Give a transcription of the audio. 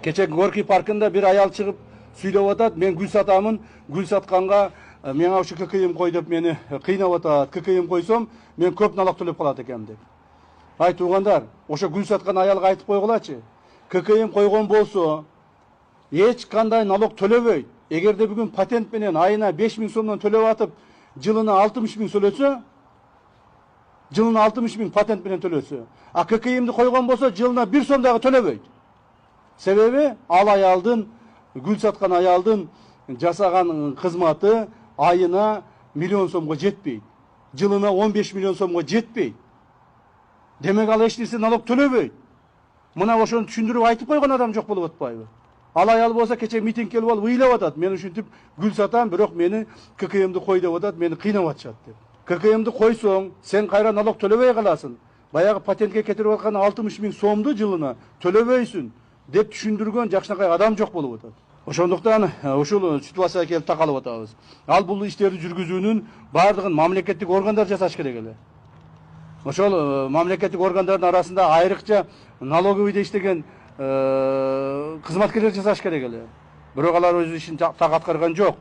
Кече Горький паркында bir ayal çıkıp сүйлөп атат, мен гүл сатамын, гүл сатканга мага ушу ККМ кой деп мени кыйнап атат. ККМ койсом, мен көп налог төлөп калат экенмин деп. Ай туугандар, ошо гүл саткан аялга айтып койгулачы. ККМ койгон болсо, эч кандай налог төлөбөйт. Эгерде бүгүн патент менен айына 5000 сомдон төлөп атып, жылына 60.000 төлөсө, жылына 60.000 патент менен төлөсө, а ККМди койгон болсо, жылына 1 сом дагы төлөбөйт. Себеби ал аялдын, гүл саткан аялдын жасаган кызматы айына 1 миллион сомго жетпейт. Жылына 15 миллион сомго жетпейт. Демек ал эч нерсе налог төлөбөйт. Мына ошону түшүндүрүп айтып койгон адам жок болуп атпайбы? Ал аял болсо кече митинг келип алып ыйлап атат. Мен ушинтип гүл сатам, бирок мени ККМди кой деп атат, мени кыйнап атышат деп. ККМди койсоң, сен кайра налог төлөбөй каласың. Баягы патентке кетирип аткан 60.000 сомду жылына төлөбөйсүн деп түшүндүргөн жакшынакай адам жок болуп атат. Ошондуктан ушул ситуацияга келип такалып атабыз. Ал бул иштерди жүргүзүүнүн бардыгын мамлекеттик органдар жасаш керек эле. Ошол мамлекеттик органдардын арасында айрыкча налоговыйда иштеген кызматкерлер жасаш керек эле. Бирок алар өз ишин так аткарган жок.